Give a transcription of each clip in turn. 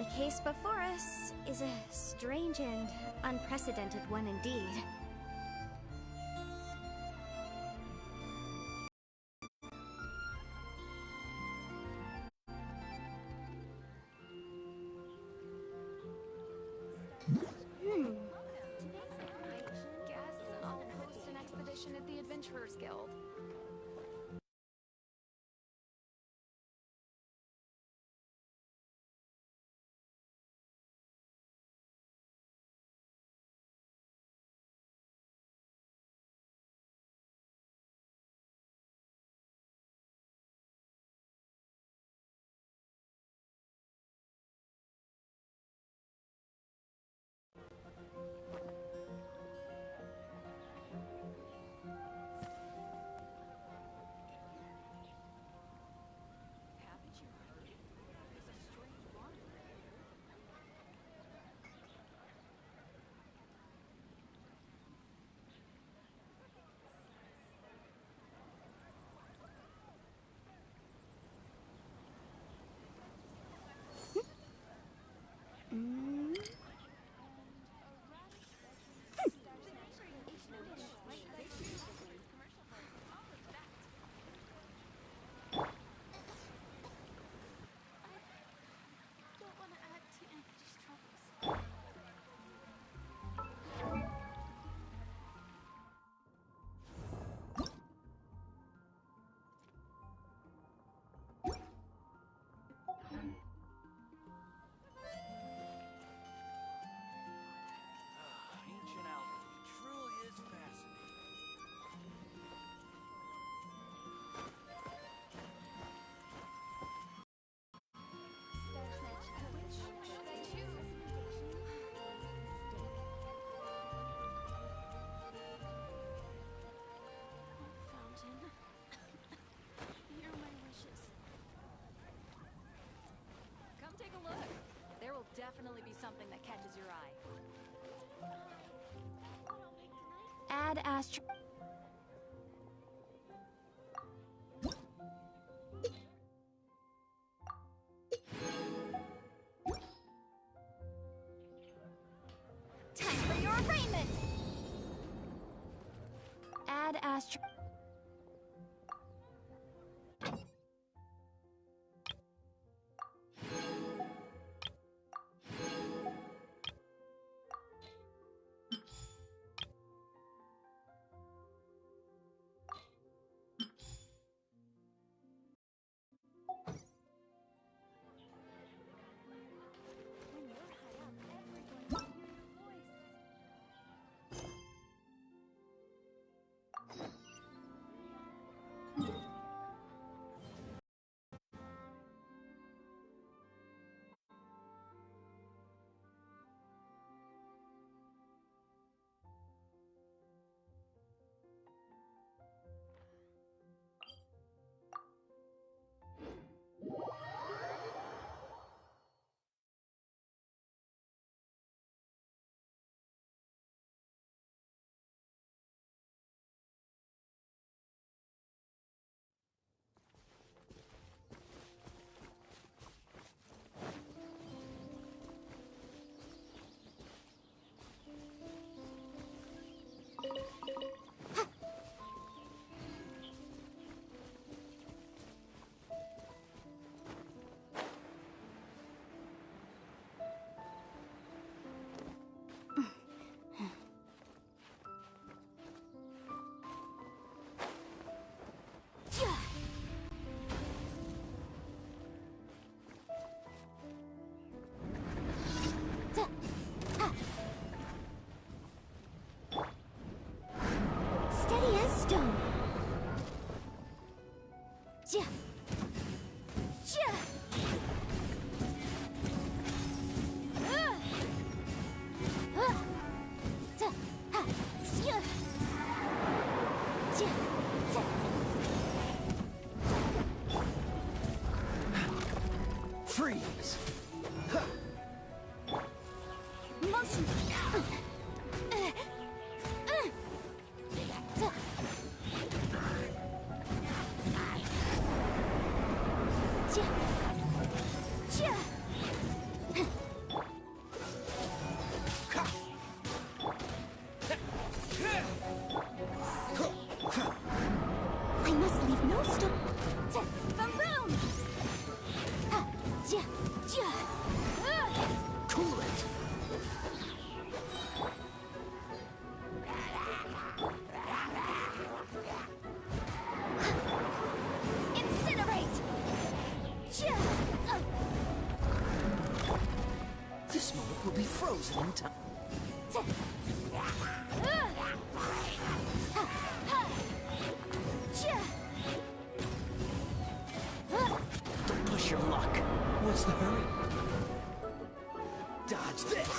The case before us is a strange and unprecedented one indeed. Guess I'll host an expedition at the Adventurers Guild. Ancient Alchemy truly is fascinating. Fountain. Hear my wishes. Come take a look. There will definitely be something that catches your eye. Add astro... Time for your arraignment! Add astro... When you're high up, everyone can hear your voice. Steady as stone. Yeah. Yeah. Freeze! Motion. Yeah. Cool it! Incinerate! This moment will be frozen in time. Don't push your luck. What's the hurry? Dodge this!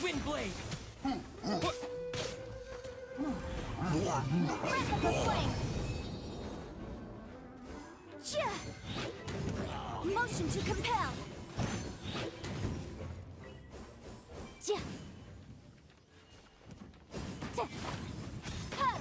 Wind blade! Radical flame! Chia! Motion to compel! Chia! Zeh! Ha!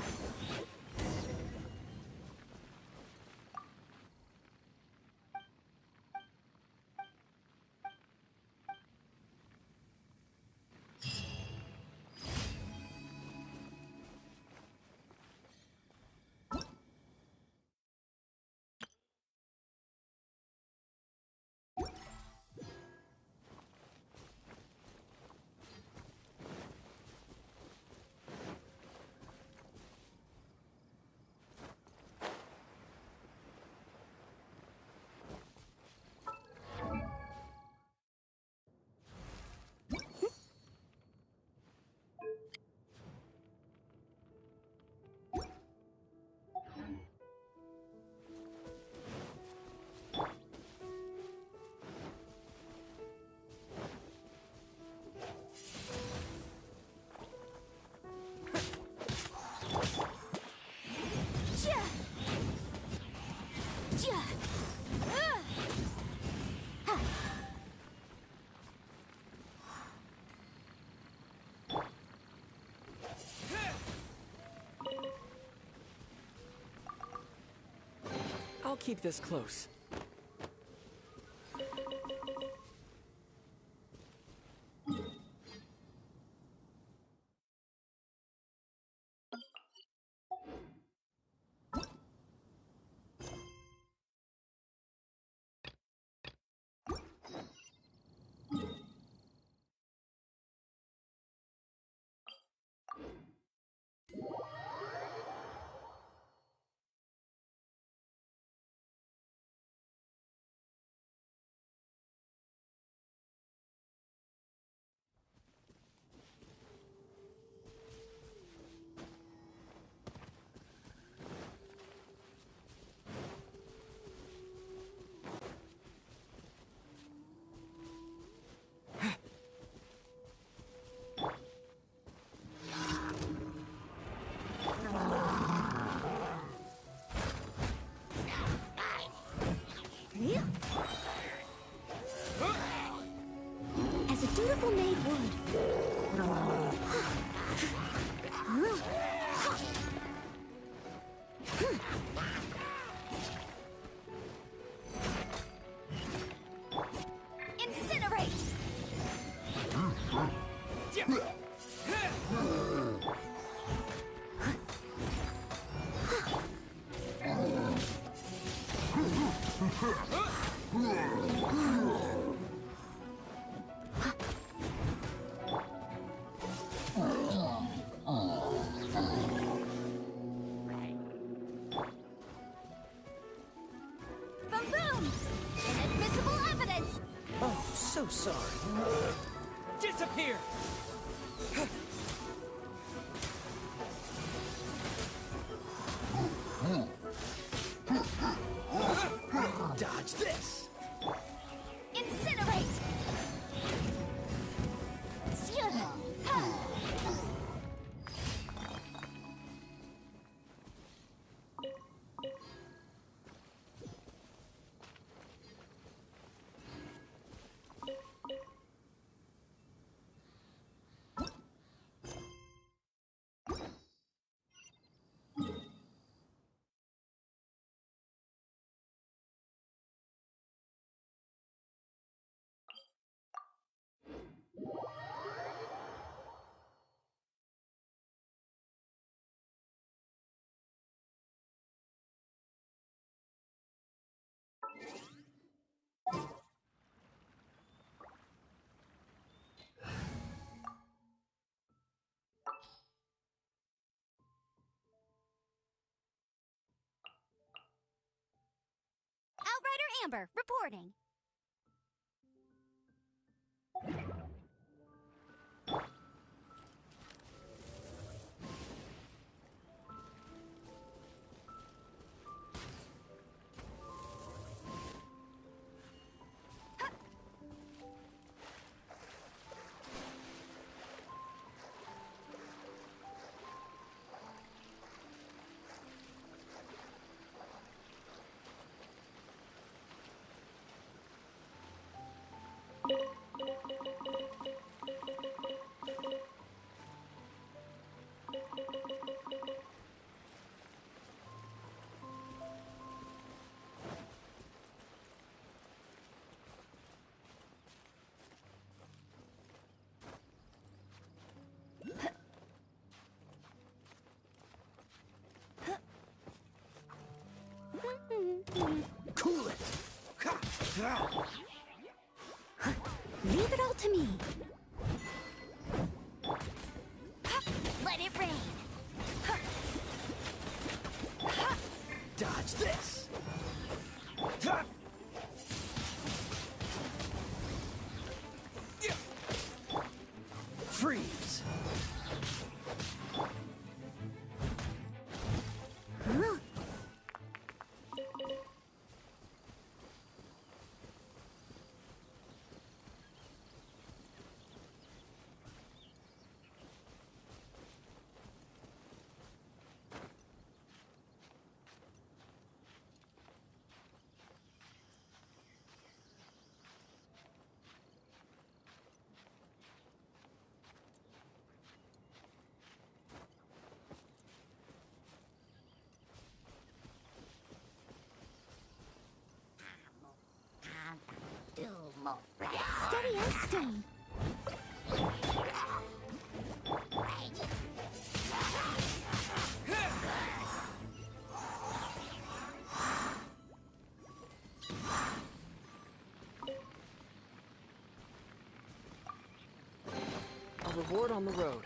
Chia! Chia! Ha! I'll keep this close. As a dutiful maid would. Incinerate! Boom boom! Inadmissible evidence! Oh, so sorry. Disappear! Dodge this! Incinerate! Sia! Ha! Outrider Amber, reporting. Leave it all to me. Let it rain. Dodge this! Freeze! Huh? Steady as stone. A reward on the road.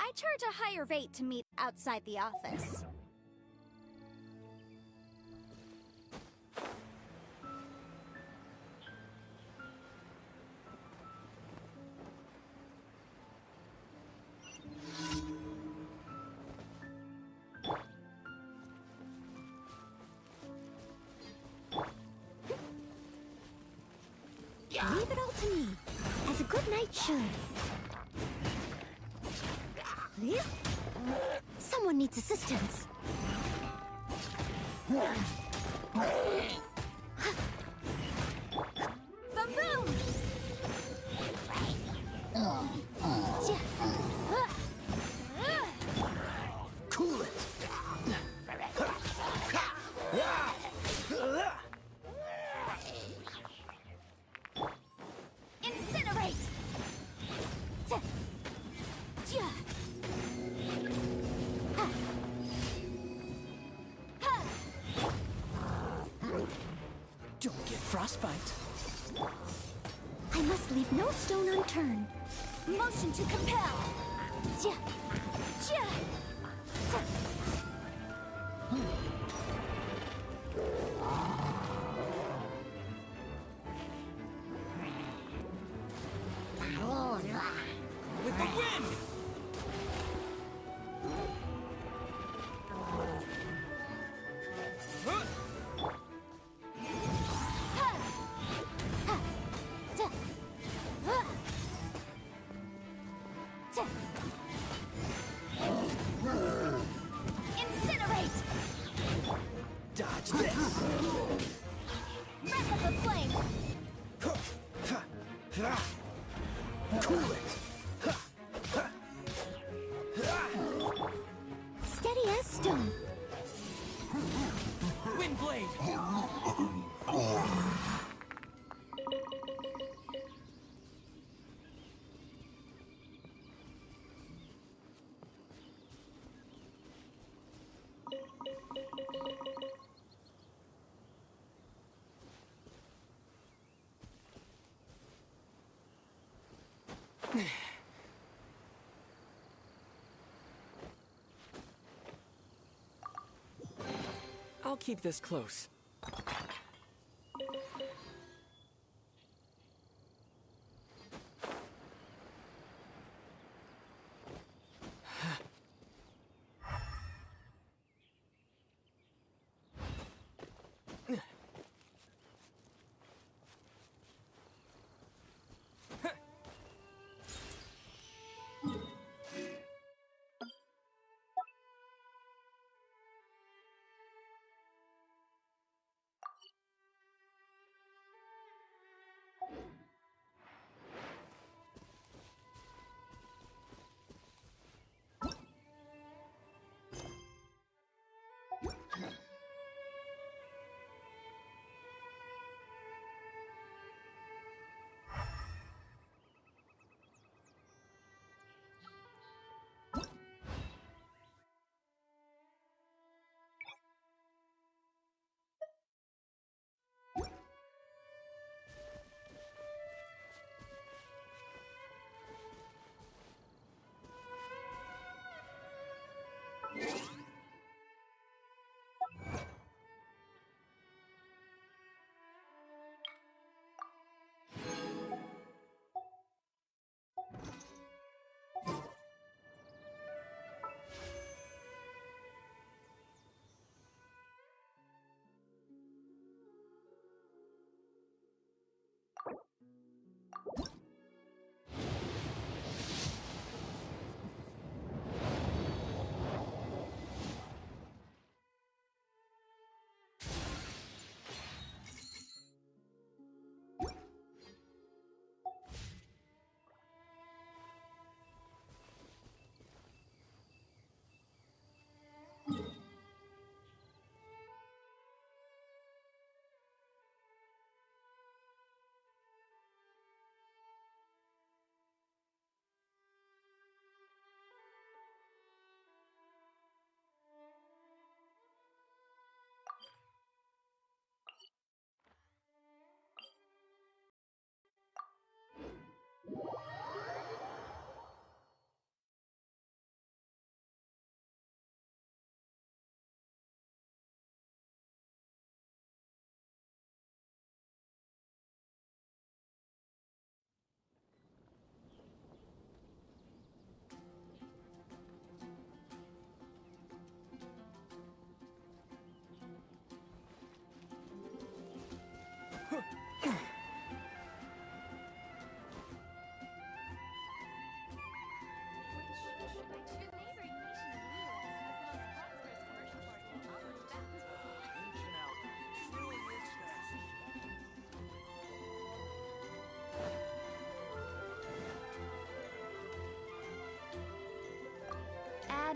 I charge a higher rate to meet outside the office. Leave it all to me, as a good knight should. Someone someone needs assistance. Boom! Cool it. Incinerate! Don't get frostbite. I must leave no stone unturned. Motion to compel. With the wind! Incinerate! Dodge this! Breath of the flame! Cool it! Steady as stone. Wind blade! I'll keep this close.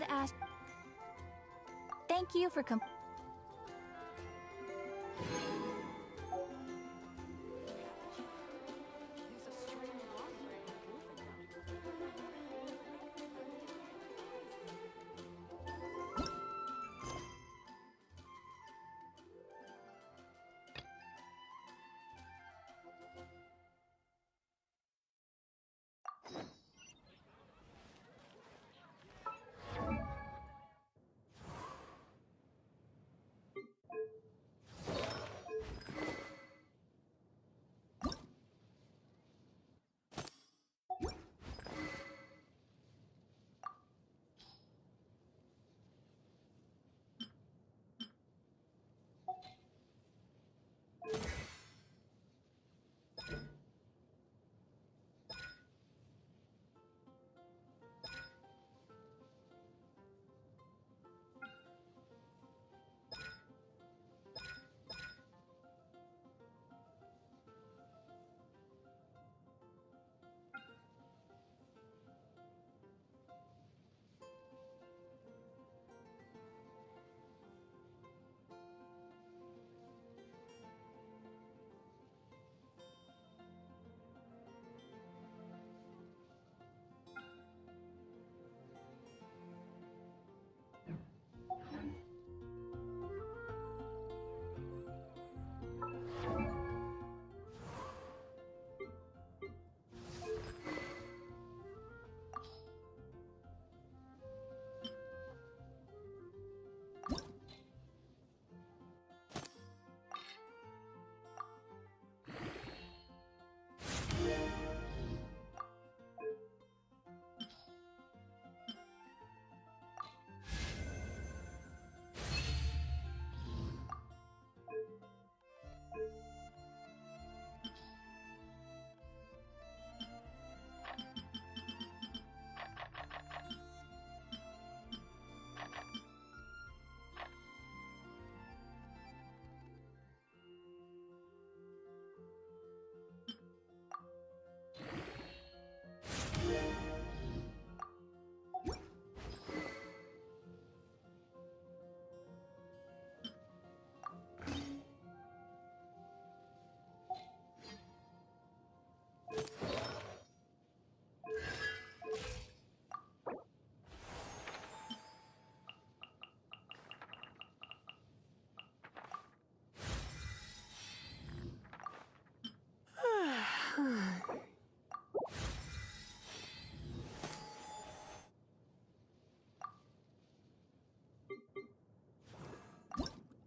to ask. Thank you for There's a strange walkway with a roof down.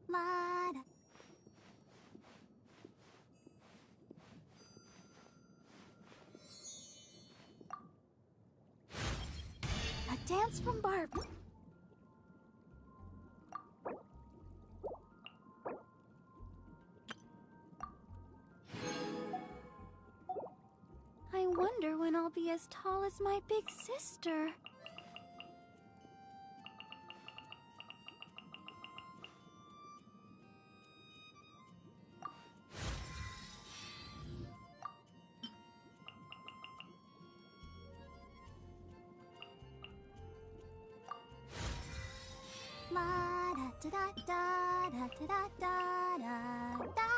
Lada. A dance from Barb. I wonder when I'll be as tall as my big sister. La da da da da da da da da da.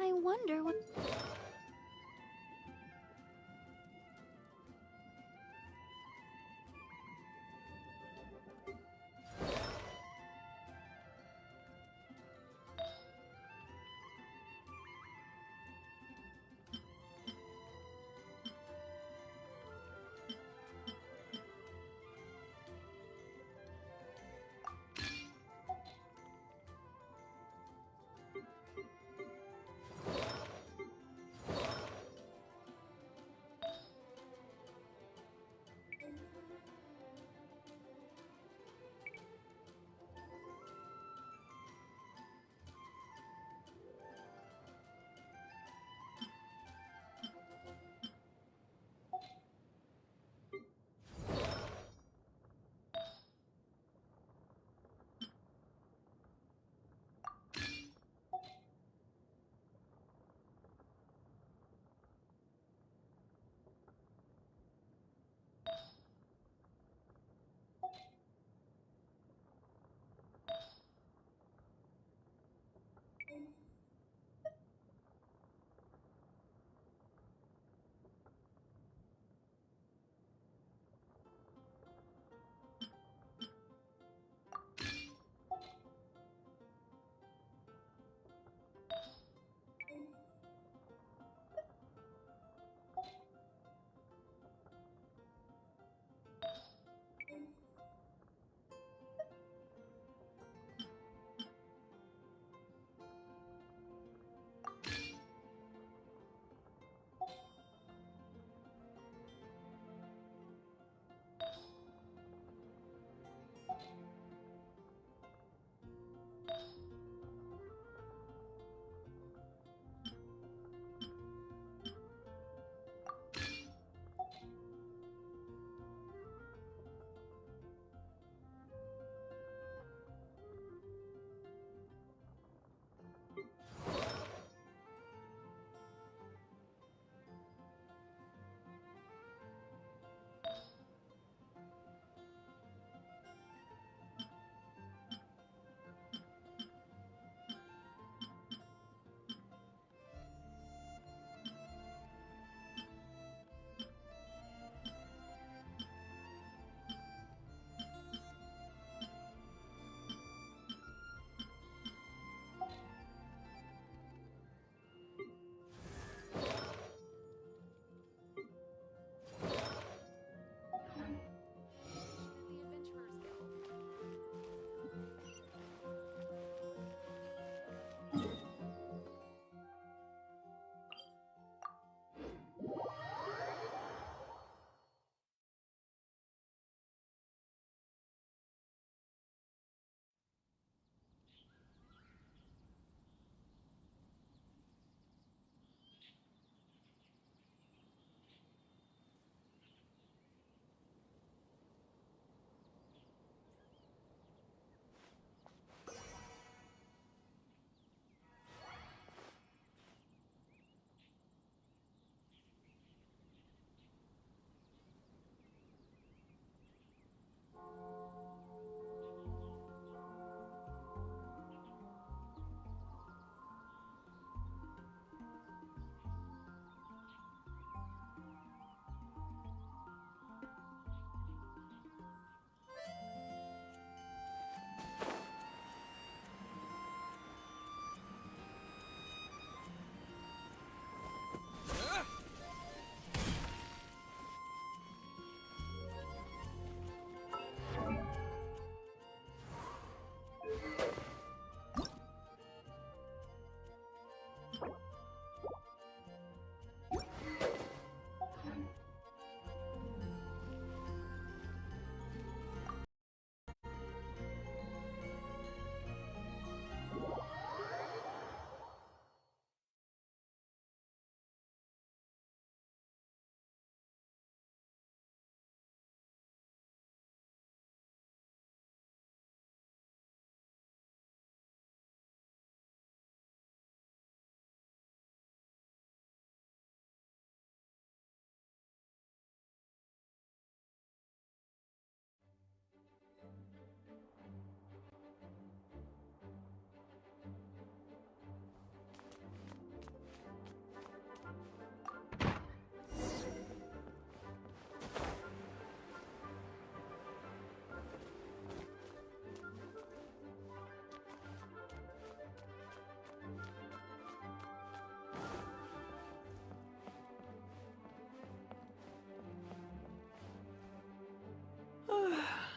I wonder what...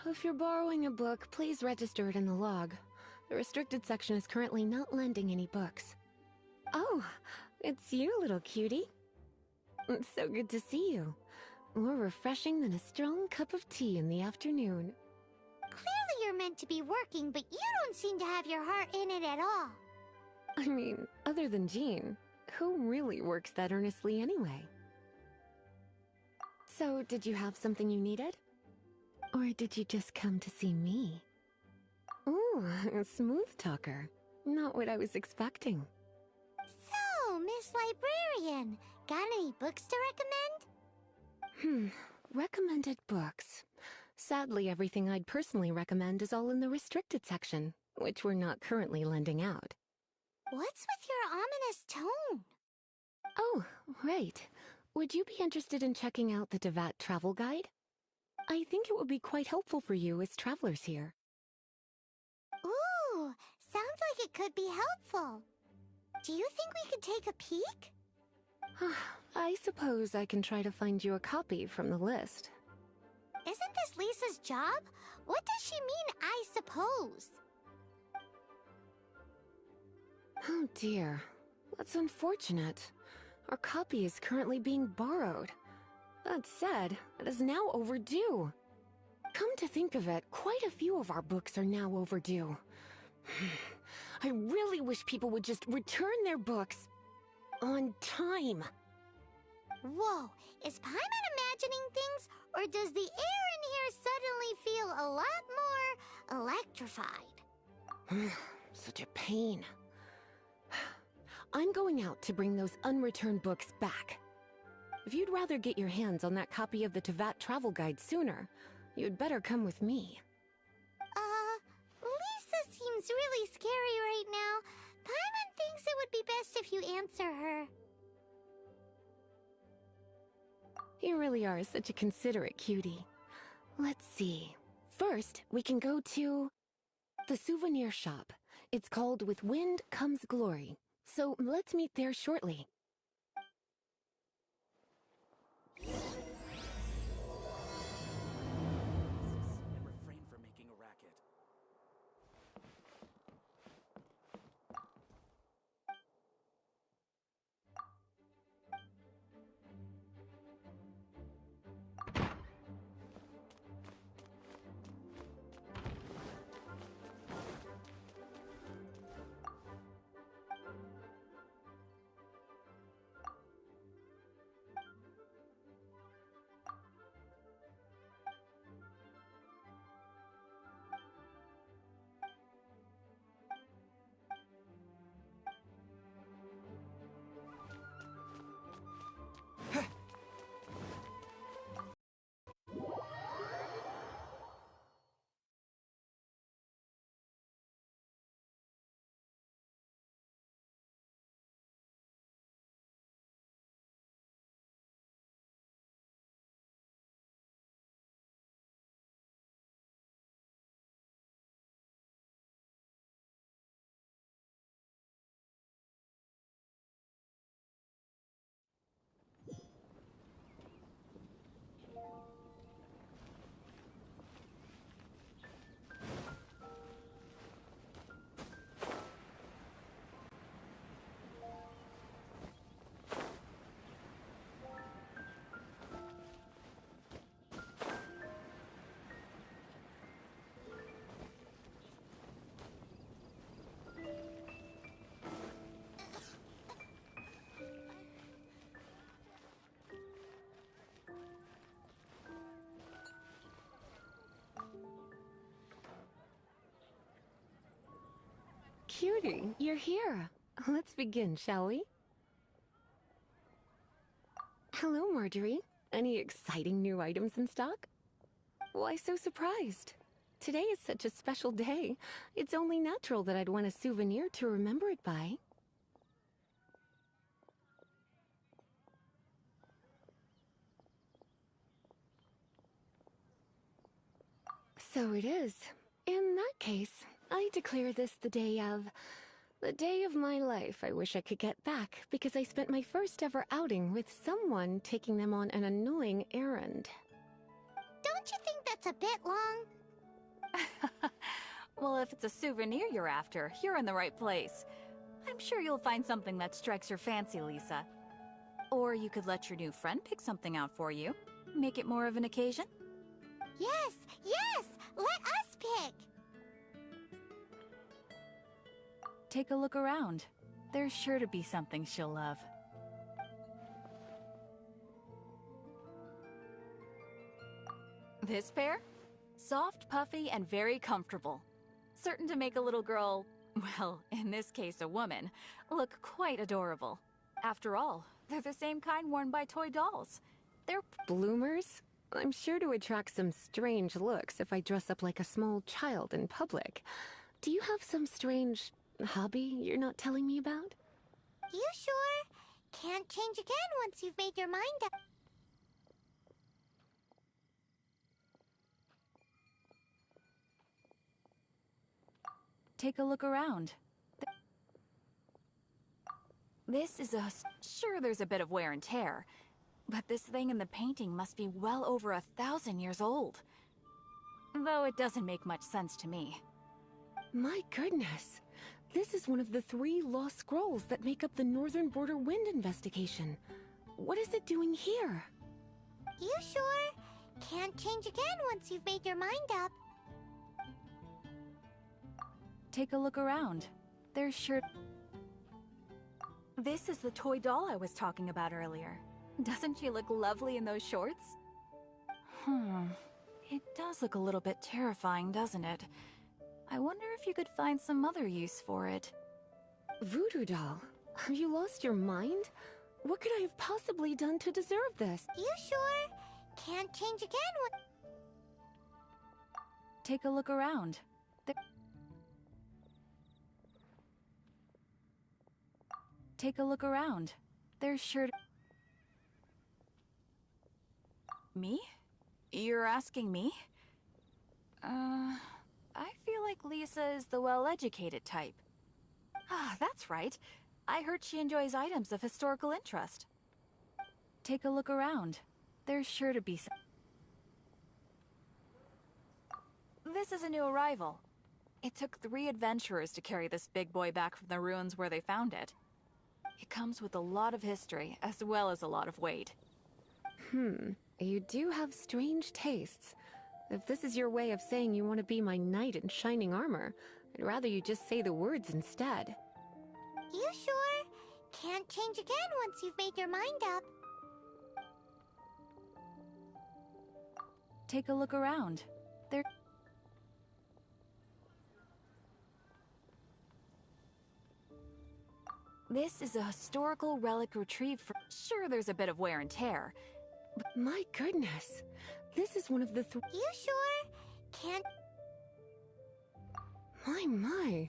if you're borrowing a book, please register it in the log. The restricted section is currently not lending any books. Oh, it's you, little cutie. It's so good to see you. More refreshing than a strong cup of tea in the afternoon. Clearly you're meant to be working, but you don't seem to have your heart in it at all. I mean, other than Jean, who really works that earnestly anyway? So, did you have something you needed? Or did you just come to see me? Ooh, a smooth talker. Not what I was expecting. So, Miss Librarian, got any books to recommend? Recommended books. Sadly, everything I'd personally recommend is all in the restricted section, which we're not currently lending out. What's with your ominous tone? Oh, right. Would you be interested in checking out the Devat travel guide? I think it would be quite helpful for you as travelers here. Ooh, sounds like it could be helpful. Do you think we could take a peek? I suppose I can try to find you a copy from the list. Isn't this Lisa's job? What does she mean, I suppose? Oh dear, that's unfortunate. Our copy is currently being borrowed. That said, it is now overdue. Come to think of it, quite a few of our books are now overdue. I really wish people would just return their books on time. Whoa, is Paimon imagining things, or does the air in here suddenly feel a lot more electrified? Such a pain. I'm going out to bring those unreturned books back. If you'd rather get your hands on that copy of the Tevat travel guide sooner, you'd better come with me. Lisa seems really scary right now. Paimon thinks it would be best if you answer her. You really are such a considerate cutie. Let's see. First, we can go to the souvenir shop. It's called With Wind Comes Glory. So let's meet there shortly. And refrain from making a racket. Cutie, you're here. Let's begin, shall we? Hello, Marjorie. Any exciting new items in stock? Why so surprised? Today is such a special day. It's only natural that I'd want a souvenir to remember it by. So it is. In that case, I declare this the day of my life I wish I could get back, because I spent my first ever outing with someone taking them on an annoying errand. Don't you think that's a bit long? Well, if it's a souvenir you're after, you're in the right place. I'm sure you'll find something that strikes your fancy, Lisa. Or you could let your new friend pick something out for you. Make it more of an occasion. Yes, yes! Let us pick! Take a look around. There's sure to be something she'll love. This pair? Soft, puffy, and very comfortable. Certain to make a little girl, well, in this case a woman, look quite adorable. After all, they're the same kind worn by toy dolls. They're Bloomers? I'm sure to attract some strange looks if I dress up like a small child in public. Do you have some strange hobby you're not telling me about? You sure? Can't change again once you've made your mind up. Take a look around. This is sure, there's a bit of wear and tear, but this thing in the painting must be well over 1,000 years old. Though it doesn't make much sense to me. My goodness. This is one of the 3 lost scrolls that make up the Northern Border Wind investigation. What is it doing here? You sure? Can't change again once you've made your mind up. Take a look around. There's sure... This is the toy doll I was talking about earlier. Doesn't she look lovely in those shorts? It does look a little bit terrifying, doesn't it? I wonder if you could find some other use for it. Voodoo doll? Have you lost your mind? What could I have possibly done to deserve this? You sure? Can't change again when... Take a look around. Take a look around. There's sure to... Me? You're asking me? I feel like Lisa is the well-educated type. Ah, that's right. I heard she enjoys items of historical interest. Take a look around. There's sure to be some... This is a new arrival. It took 3 adventurers to carry this big boy back from the ruins where they found it. It comes with a lot of history, as well as a lot of weight. You do have strange tastes. If this is your way of saying you want to be my knight in shining armor, I'd rather you just say the words instead. You sure? Can't change again once you've made your mind up. Take a look around. There... This is a historical relic retrieved from... Sure, there's a bit of wear and tear. But My goodness. This is one of the You sure? Can't... My.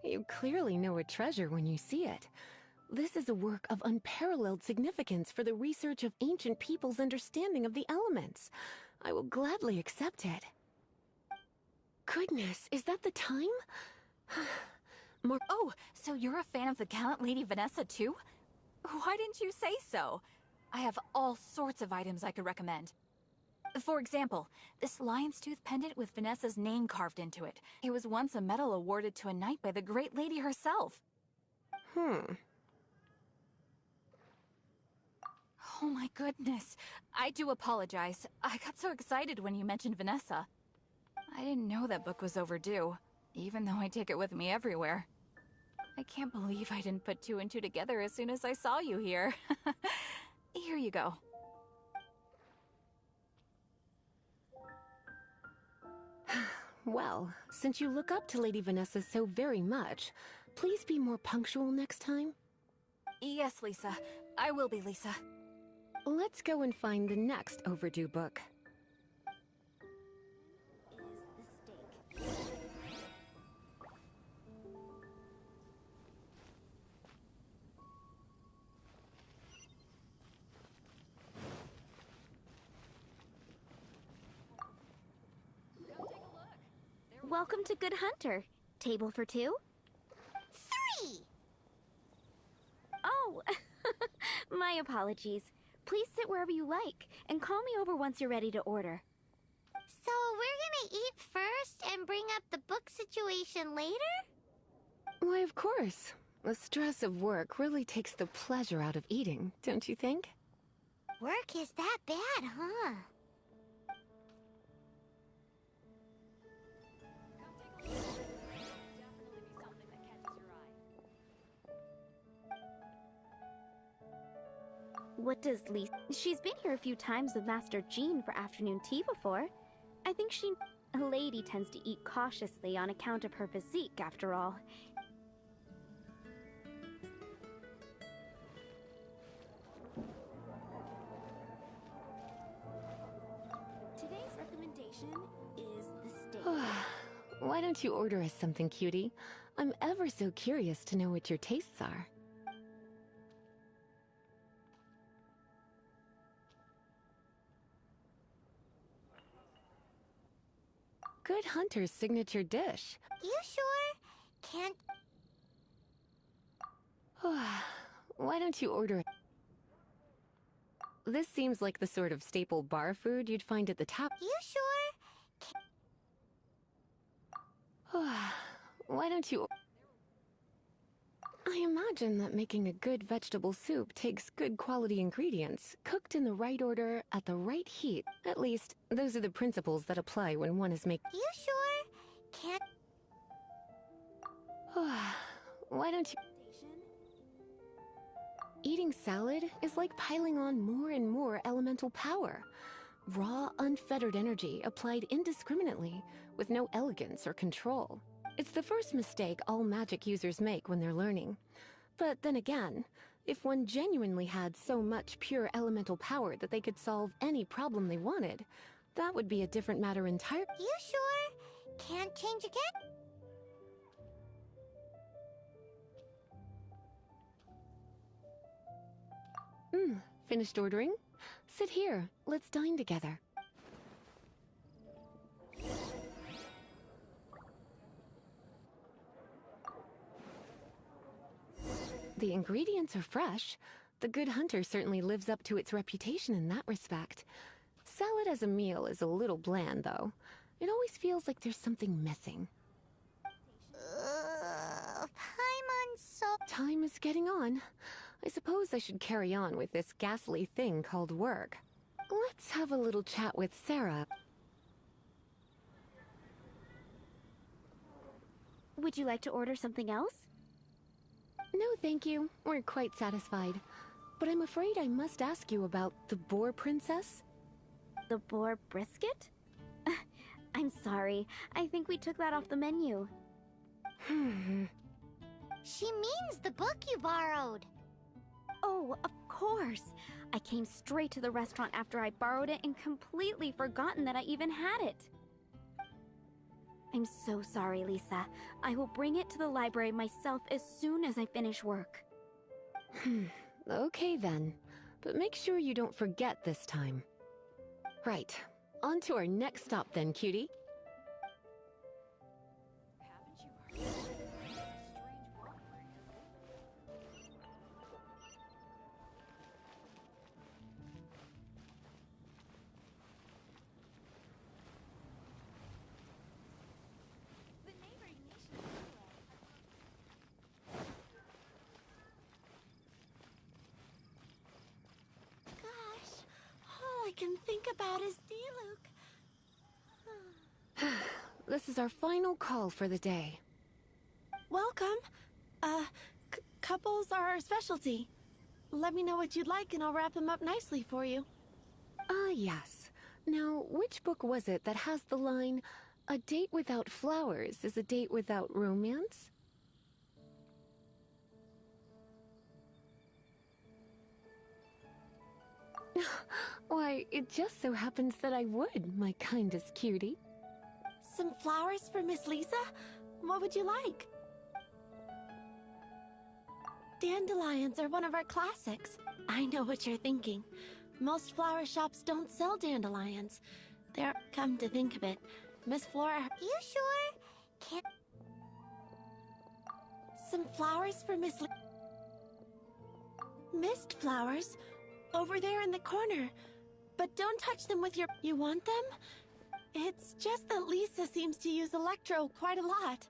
You clearly know a treasure when you see it. This is a work of unparalleled significance for the research of ancient people's understanding of the elements. I will gladly accept it. Goodness, is that the time? Oh, so you're a fan of the gallant Lady Vanessa too? Why didn't you say so? I have all sorts of items I could recommend. For example, this lion's tooth pendant with Vanessa's name carved into it. It was once a medal awarded to a knight by the great lady herself. Oh my goodness. I do apologize. I got so excited when you mentioned Vanessa. I didn't know that book was overdue, even though I take it with me everywhere. I can't believe I didn't put 2 and 2 together as soon as I saw you here. Here you go. Well, since you look up to Lady Vanessa so very much, please be more punctual next time. Yes, Lisa. I will be, Lisa. Let's go and find the next overdue book. Welcome to Good Hunter. Table for 2? 3! Oh, my apologies. Please sit wherever you like, and call me over once you're ready to order. So we're eat first and bring up the book situation later? Why, of course. The stress of work really takes the pleasure out of eating, don't you think? Work is that bad, huh? What does Lisa... She's been here a few times with Master Jean for afternoon tea before. I think she... A lady tends to eat cautiously on account of her physique, after all. Today's recommendation is the steak. Why don't you order us something, cutie? I'm ever so curious to know what your tastes are. Good Hunter's signature dish. You sure? Can't... Why don't you order it? This seems like the sort of staple bar food you'd find at the tap. You sure? Why don't you... I imagine that making a good vegetable soup takes good quality ingredients, cooked in the right order, at the right heat. At least, those are the principles that apply when one is making... You sure? Can't... Why don't you... Eating salad is like piling on more and more elemental power. Raw, unfettered energy applied indiscriminately, with no elegance or control. It's the first mistake all magic users make when they're learning. But then again, if one genuinely had so much pure elemental power that they could solve any problem they wanted, that would be a different matter entirely. You sure? Can't change again? Finished ordering? Sit here. Let's dine together. The ingredients are fresh. The Good Hunter certainly lives up to its reputation in that respect. Salad as a meal is a little bland, though. It always feels like there's something missing. Paimon's so... Time is getting on. I suppose I should carry on with this ghastly thing called work. Let's have a little chat with Sarah. Would you like to order something else? No, thank you. We're quite satisfied. But I'm afraid I must ask you about the Boar Princess. The boar brisket? I'm sorry. I think we took that off the menu. She means the book you borrowed. Oh, of course. I came straight to the restaurant after I borrowed it and completely forgotten that I even had it. I'm so sorry, Lisa. I will bring it to the library myself as soon as I finish work. Okay then. But make sure you don't forget this time. Right. On to our next stop then, cutie. All I can think about is Diluc. This is our final call for the day. Welcome. Couples are our specialty. Let me know what you'd like and I'll wrap them up nicely for you. Yes. Now, which book was it that has the line, "A date without flowers is a date without romance"? Why, it just so happens that I would, my kindest cutie. Some flowers for Miss Lisa? What would you like? Dandelions are one of our classics. I know what you're thinking. Most flower shops don't sell dandelions. They're... Come to think of it, Miss Flora... You sure? Can't... Some flowers for Miss... Mist flowers? Over there in the corner. But don't touch them with your... You want them? It's just that Lisa seems to use Electro quite a lot.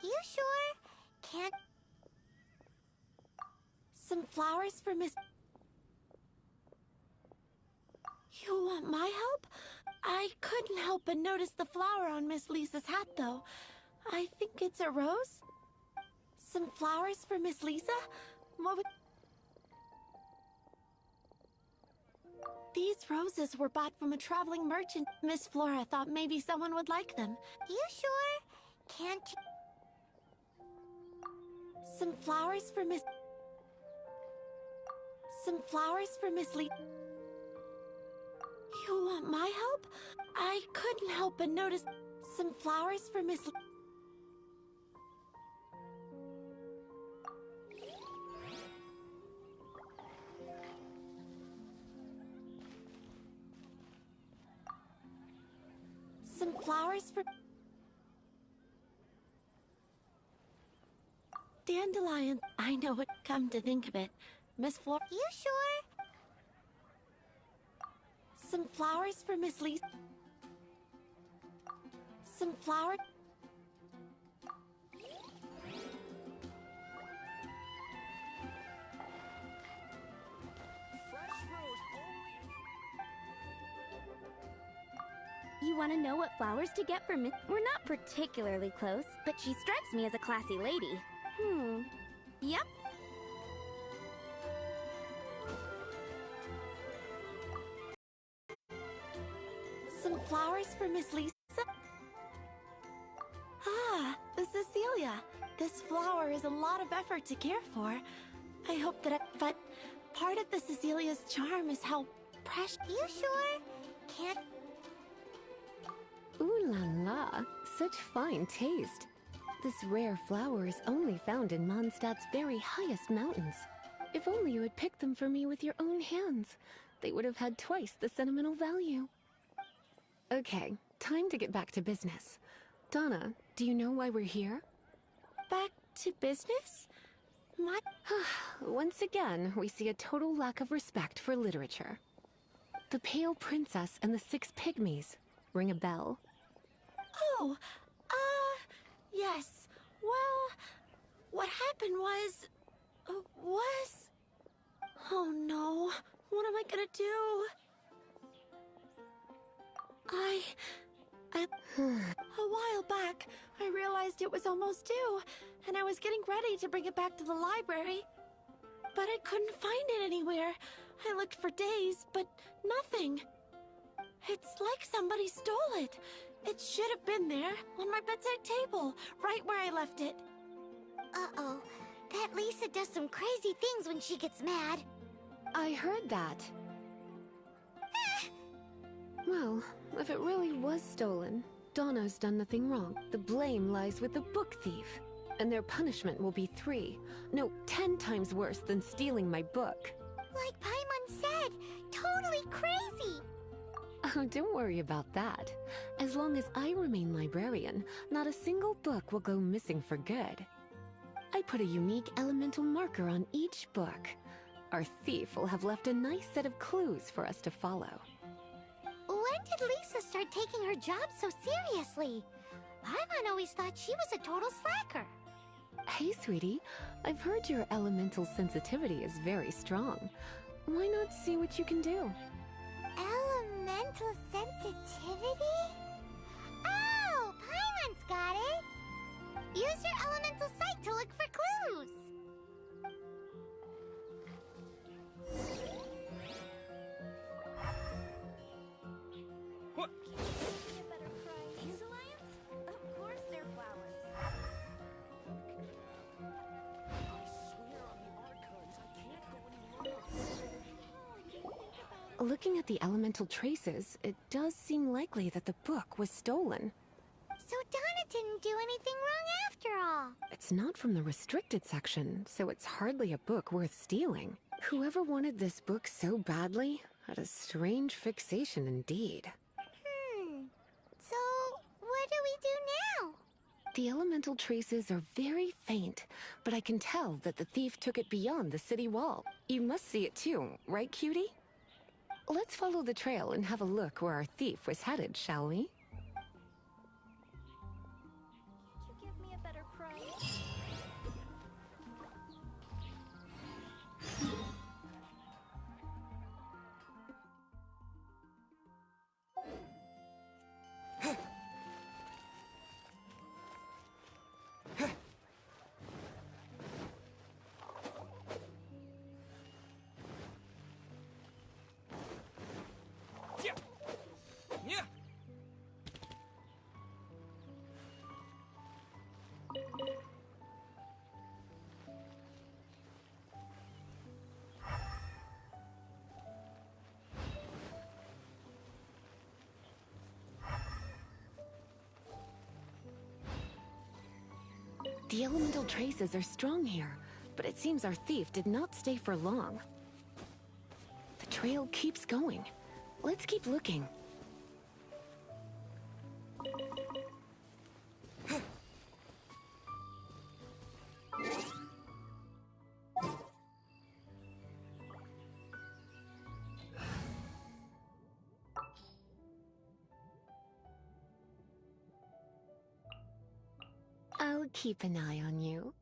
You sure? Can't... Some flowers for Miss... You want my help? I couldn't help but notice the flower on Miss Lisa's hat, though. I think it's a rose? Some flowers for Miss Lisa? What would... These roses were bought from a traveling merchant. Miss Flora thought maybe someone would like them. You sure? Can't you... Some flowers for Miss... Some flowers for Miss Lee... You want my help? I couldn't help but notice... Some flowers for Miss... Some flowers for... Dandelion. I know it. Come to think of it. Miss Flora... You sure? Some flowers for Miss Lisa. Some flower... You want to know what flowers to get for Miss... We're not particularly close, but she strikes me as a classy lady. Yep. Some flowers for Miss Lisa. Ah, the Cecilia. This flower is a lot of effort to care for. I hope that but part of the Cecilia's charm is how precious... You sure? Can't... Ooh la la, such fine taste. This rare flower is only found in Mondstadt's very highest mountains. If only you had picked them for me with your own hands, they would have had twice the sentimental value. Okay, time to get back to business. Donna, do you know why we're here? Back to business? My... Once again, we see a total lack of respect for literature. The Pale Princess and the Six Pygmies. Ring a bell? Oh, yes. Well, what happened was... Oh no, what am I gonna do? A while back, I realized it was almost due, and I was getting ready to bring it back to the library. But I couldn't find it anywhere. I looked for days, but nothing. It's like somebody stole it. It should have been there, on my bedside table, right where I left it. Uh-oh. That Lisa does some crazy things when she gets mad. I heard that. Well, if it really was stolen, Donna's done nothing wrong. The blame lies with the book thief. And their punishment will be 10 times worse than stealing my book. Like Paimon said, totally crazy. Oh, don't worry about that. As long as I remain librarian, not a single book will go missing for good. I put a unique elemental marker on each book. Our thief will have left a nice set of clues for us to follow. When did Lisa start taking her job so seriously? Paimon always thought she was a total slacker. Hey, sweetie. I've heard your elemental sensitivity is very strong. Why not see what you can do? Elemental sensitivity? Oh, Paimon's got it! Use your elemental sight to look for clues! What? Dandelions? Of course they're flowers. I swear on the archives, I can't go any longer. Looking at the elemental traces, it does seem likely that the book was stolen. So Donna didn't do anything wrong after all. It's not from the restricted section, so it's hardly a book worth stealing. Whoever wanted this book so badly had a strange fixation indeed. So, what do we do now? The elemental traces are very faint, but I can tell that the thief took it beyond the city wall. You must see it too, right, cutie? Let's follow the trail and have a look where our thief was headed, shall we? The elemental traces are strong here, but it seems our thief did not stay for long. The trail keeps going. Let's keep looking. I'll keep an eye on you.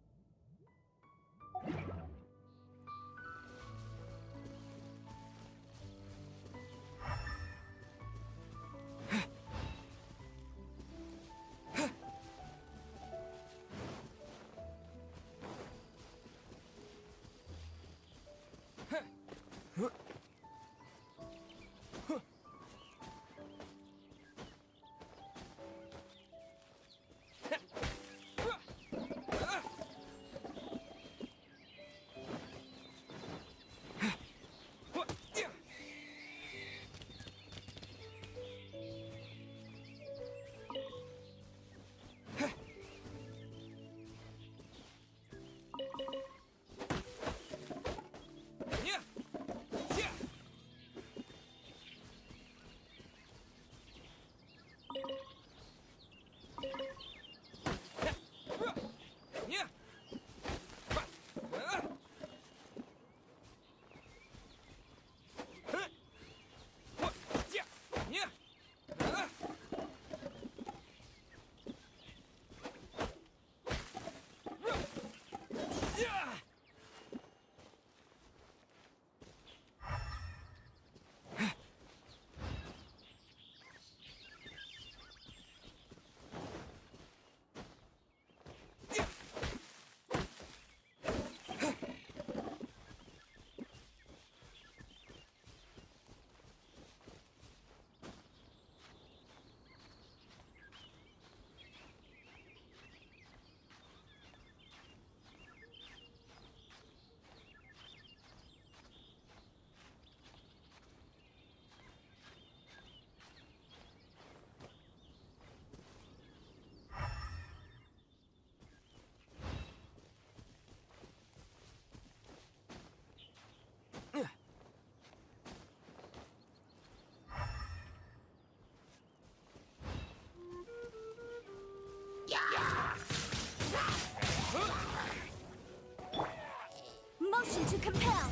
Motion to compel.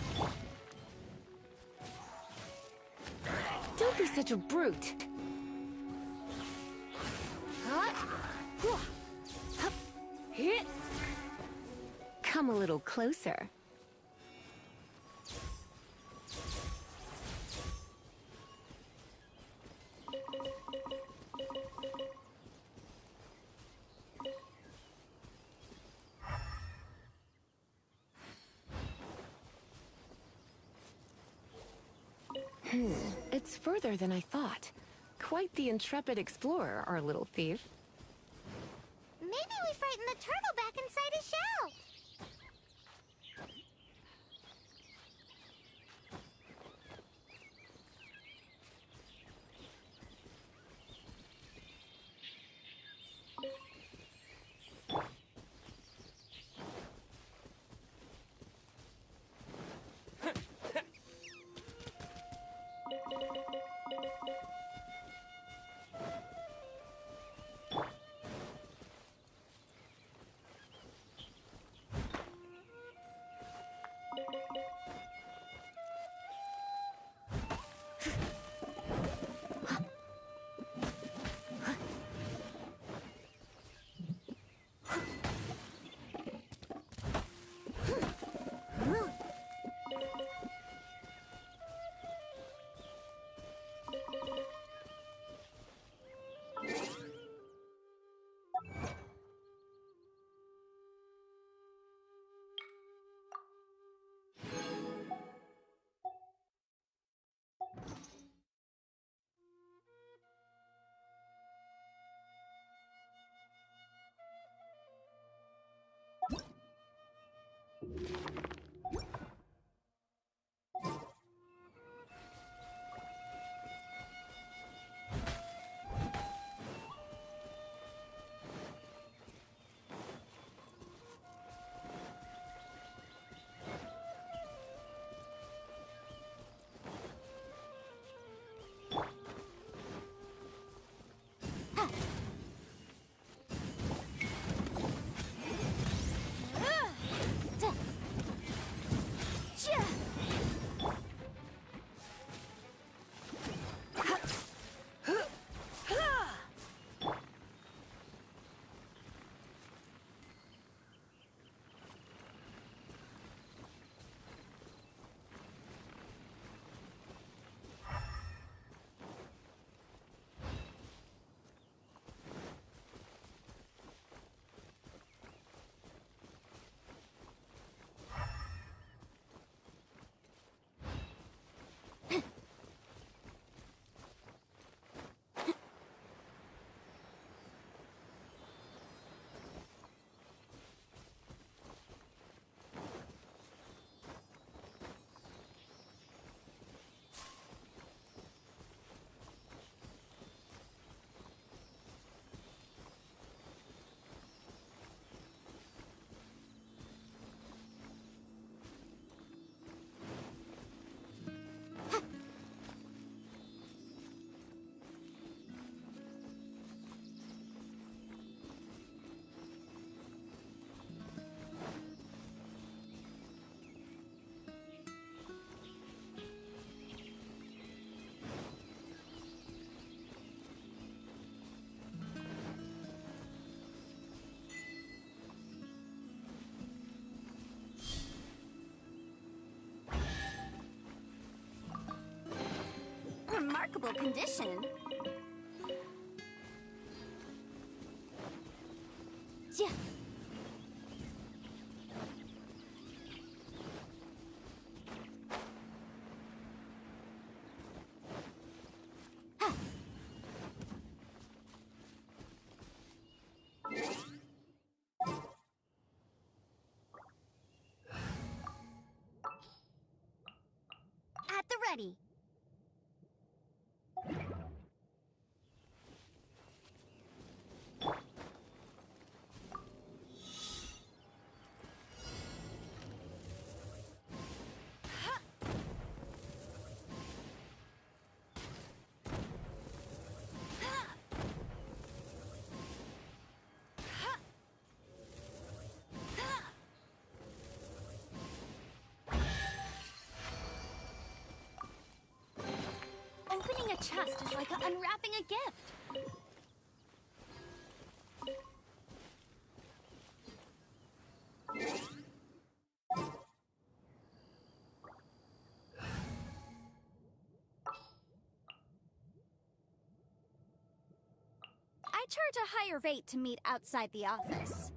Don't be such a brute. Come a little closer. It's further than I thought. Quite the intrepid explorer, our little thief. Maybe we frightened the turtle back inside his shell. remarkable condition. Yeah. At the ready. Opening a chest is like unwrapping a gift. I charge a higher rate to meet outside the office.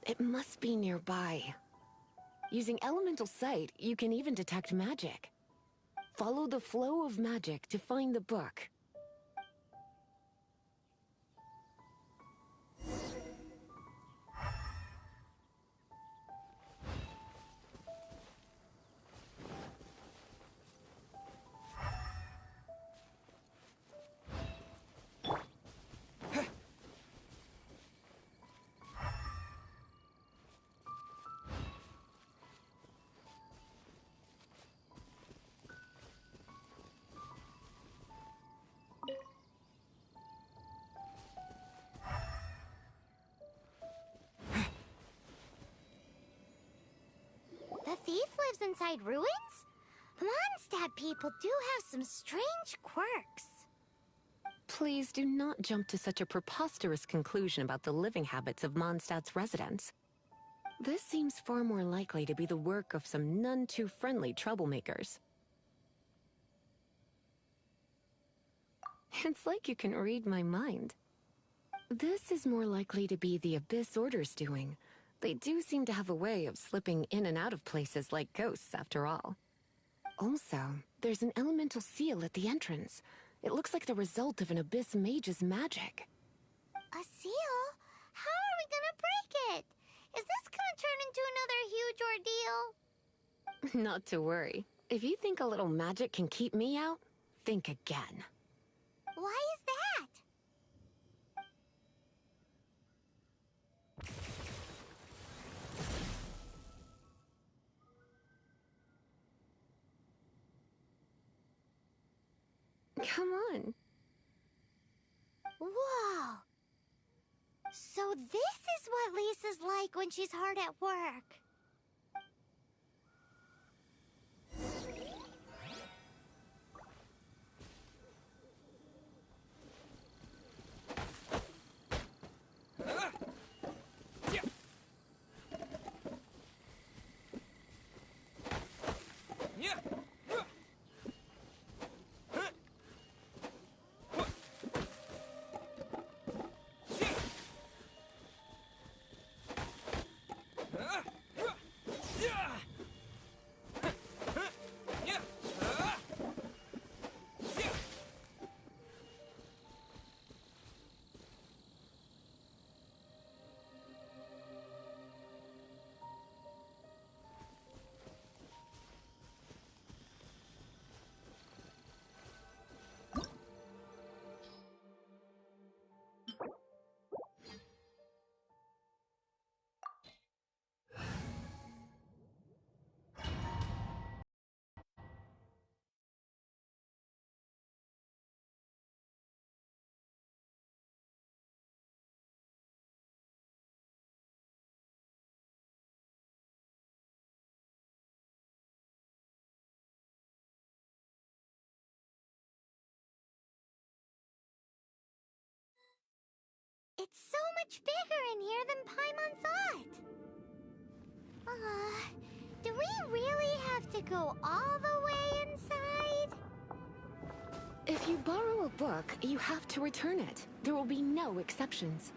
It must be nearby. Using elemental sight, you can even detect magic. Follow the flow of magic to find the book. The thief lives inside ruins? Mondstadt people do have some strange quirks. Please do not jump to such a preposterous conclusion about the living habits of Mondstadt's residents. This seems far more likely to be the work of some none-too-friendly troublemakers. It's like you can read my mind. This is more likely to be the Abyss Order's doing. They do seem to have a way of slipping in and out of places like ghosts, after all. Also, there's an elemental seal at the entrance. It looks like the result of an Abyss mage's magic. A seal? How are we gonna break it? Is this gonna turn into another huge ordeal? Not to worry. If you think a little magic can keep me out, think again. Why is that? Come on. Whoa! So this is what Lisa's like when she's hard at work. It's so much bigger in here than Paimon thought. Do we really have to go all the way inside? If you borrow a book, you have to return it. There will be no exceptions.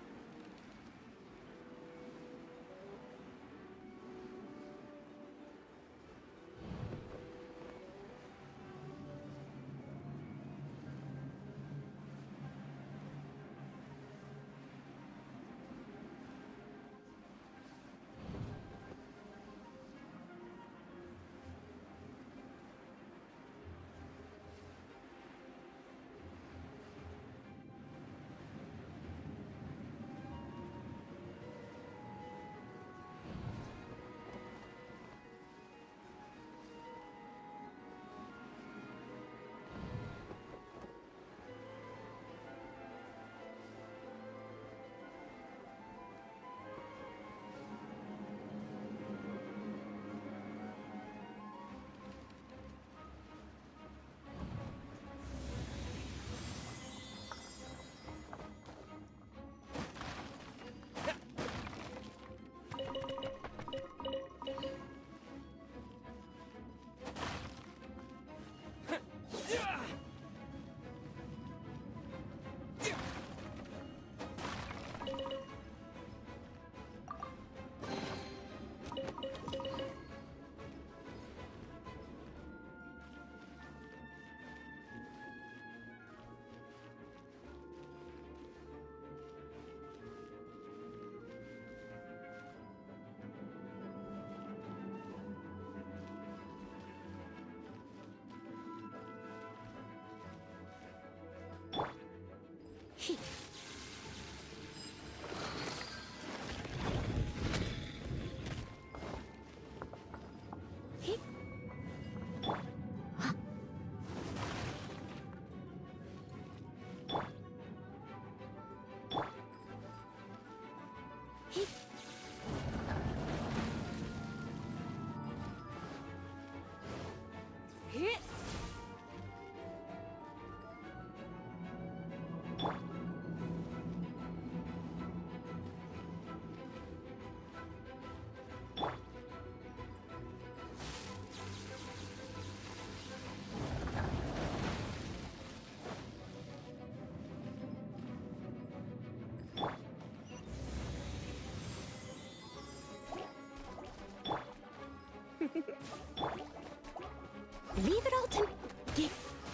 Leave it all to...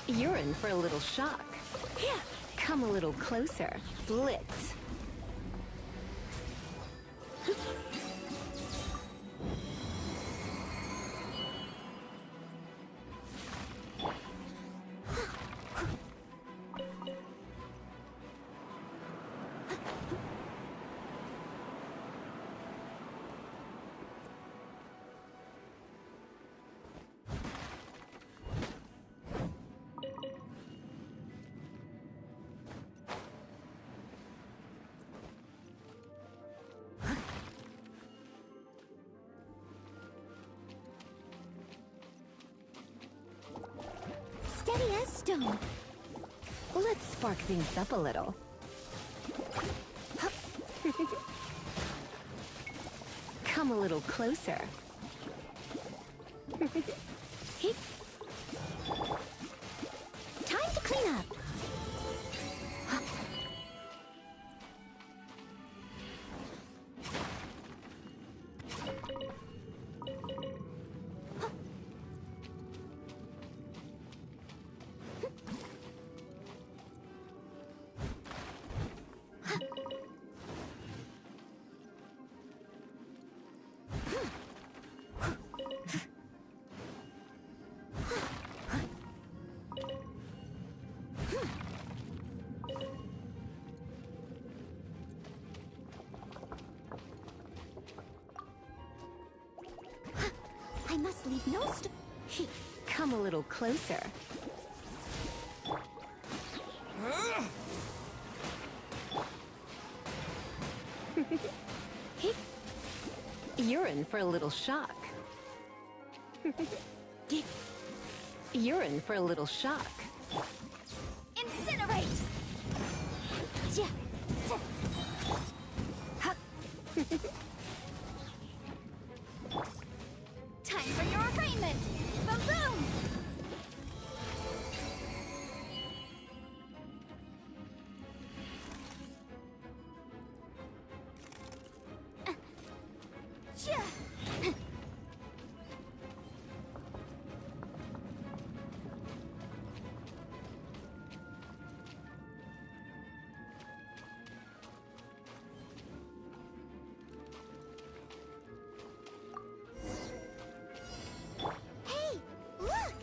You're in for a little shock. Yeah, come a little closer. Blitz. Steady as stone. Let's spark things up a little. Come a little closer. Time to clean up. I must leave no Come a little closer. You're in for a little shock. You're in for a little shock. Incinerate! Yeah. Time for your arraignment! Boom boom! Hey, look!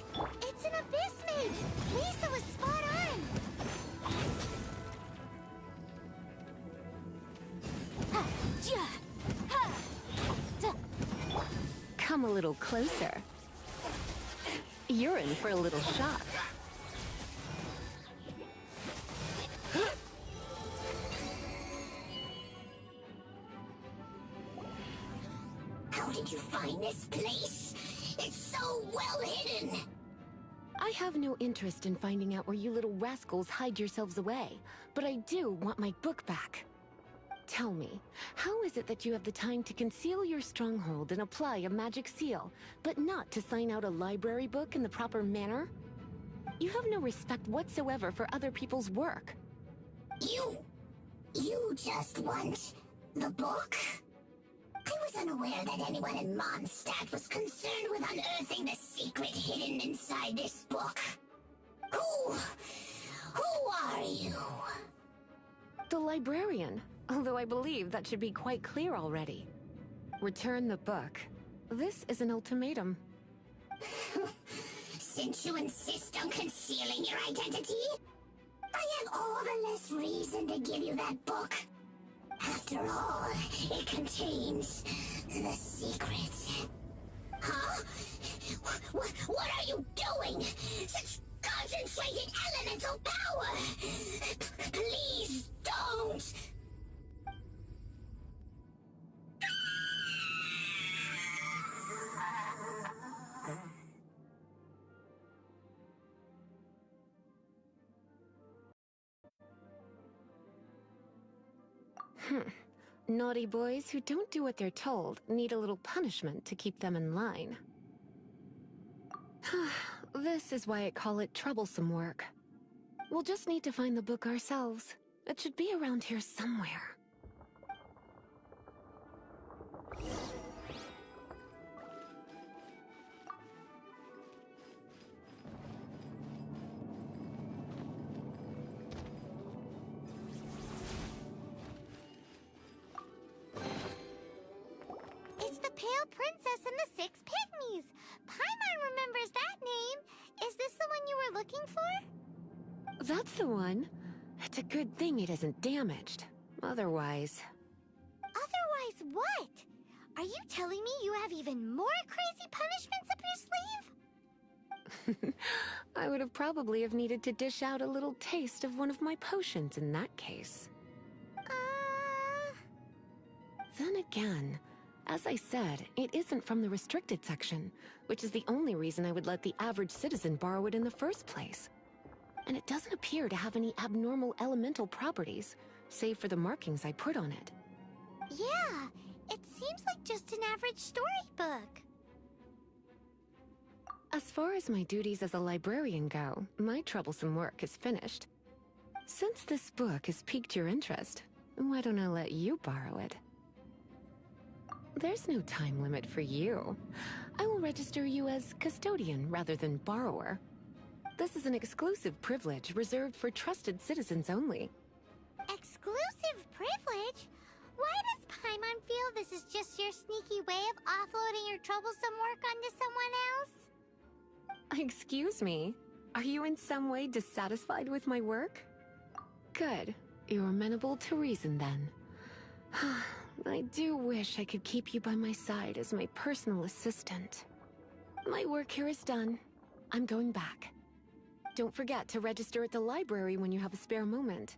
It's an abyss mage! Lisa was spot on! Come a little closer. You're in for a little shock. How did you find this place? It's so well hidden! I have no interest in finding out where you little rascals hide yourselves away, but I do want my book back. Tell me, how is it that you have the time to conceal your stronghold and apply a magic seal, but not to sign out a library book in the proper manner? You have no respect whatsoever for other people's work. You just want the book? I was unaware that anyone in Mondstadt was concerned with unearthing the secret hidden inside this book. Who are you? The librarian, although I believe that should be quite clear already. Return the book. This is an ultimatum. Since you insist on concealing your identity, I have all the less reason to give you that book. After all, it contains the secret. Huh? What are you doing? Such concentrated elemental power! Please don't! Naughty boys who don't do what they're told need a little punishment to keep them in line. This is why I call it troublesome work. We'll just need to find the book ourselves. It should be around here somewhere. It's the Pale Princess and the Six Pygmies! Paimon remembers that name! Is this the one you were looking for? That's the one. It's a good thing it isn't damaged. Otherwise... Otherwise what? Are you telling me you have even more crazy punishments up your sleeve? I would have probably have needed to dish out a little taste of one of my potions in that case. Then again, as I said, it isn't from the restricted section, which is the only reason I would let the average citizen borrow it in the first place. And it doesn't appear to have any abnormal elemental properties, save for the markings I put on it. Yeah, it seems like just an average storybook. As far as my duties as a librarian go, my troublesome work is finished. Since this book has piqued your interest, why don't I let you borrow it? There's no time limit for you. I will register you as custodian rather than borrower. This is an exclusive privilege reserved for trusted citizens only. Exclusive privilege? Why does Paimon feel this is just your sneaky way of offloading your troublesome work onto someone else? Excuse me, are you in some way dissatisfied with my work? Good, you're amenable to reason then. I do wish I could keep you by my side as my personal assistant. My work here is done. I'm going back. Don't forget to register at the library when you have a spare moment.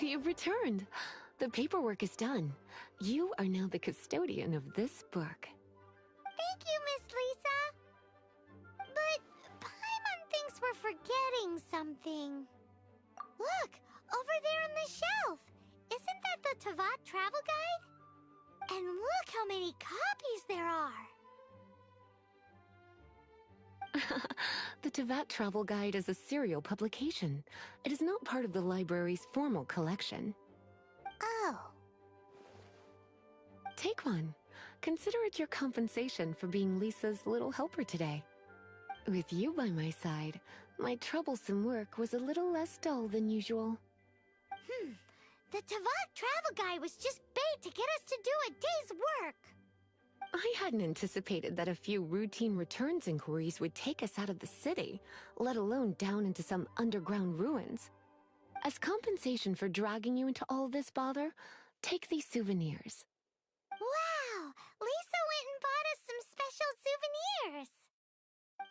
You've returned. The paperwork is done. You are now the custodian of this book. Thank you, Miss Lisa. But Paimon thinks we're forgetting something. Look, over there on the shelf. Isn't that the Tavat travel guide? And look how many copies there are. The Tavat Travel Guide is a serial publication. It is not part of the library's formal collection. Oh. Take one. Consider it your compensation for being Lisa's little helper today. With you by my side, my troublesome work was a little less dull than usual. The Tavat travel guide was just bait to get us to do a day's work. I hadn't anticipated that a few routine returns inquiries would take us out of the city, let alone down into some underground ruins. As compensation for dragging you into all this bother, take these souvenirs. Wow! Lisa went and bought us some special souvenirs.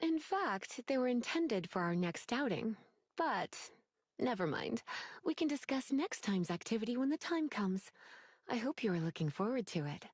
In fact, they were intended for our next outing. But, never mind. We can discuss next time's activity when the time comes. I hope you are looking forward to it.